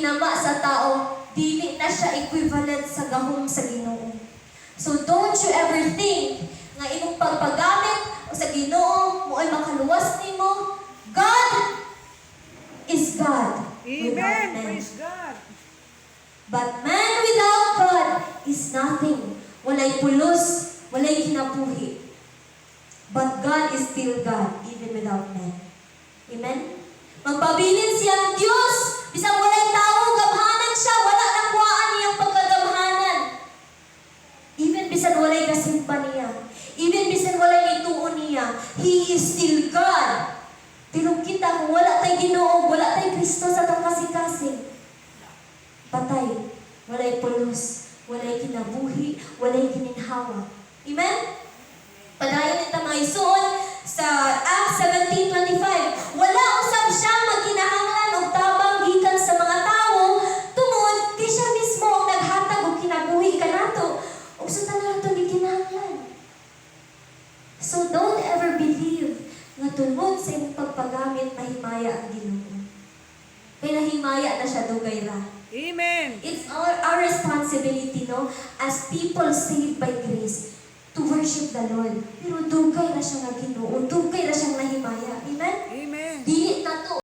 ginama sa tao, dili na siya equivalent sa gahom sa Ginoo. So don't you ever think nga imong pagpagamit o sa Ginoo mo ay makaluwas nimo. God is God. Amen. Praise God. But man without God is nothing. Walay pulos, walay kinabuhi. But God is still God, even without man. Amen? Magpabilin siyang Diyos. Bisang walay tao, gamhanan siya. Wala nakuhaan niyang pagkagamhanan. Even bisan walay kasimpa niya. Even bisan walay ituon niya. He is still God. Tilog kita kung wala tayo Ginoo, wala tayo Kristo sa itong kasing-kasing. Patay. Walay pulos. Walay kinabuhi. Walay gininhawa. Amen? Padayon ito mga isuon sa Acts 17:25. Wala usab siya magkinahanglan og tabang gikan sa mga tawo tungod kay siya mismo ang naghatag og kinabuhi kanato ug sa tanan nato gikinahanglan. So don't ever believe nga tungod sa imong pagpagamit mahimaya ang Ginoo. Kay nahimaya na siya dugay ra. Amen. It's our responsibility, no, as people saved by grace, to worship the Lord. Pero dugay na siya nga Ginoo, dugay na siyang nahimaya. Amen? Amen. Dili na to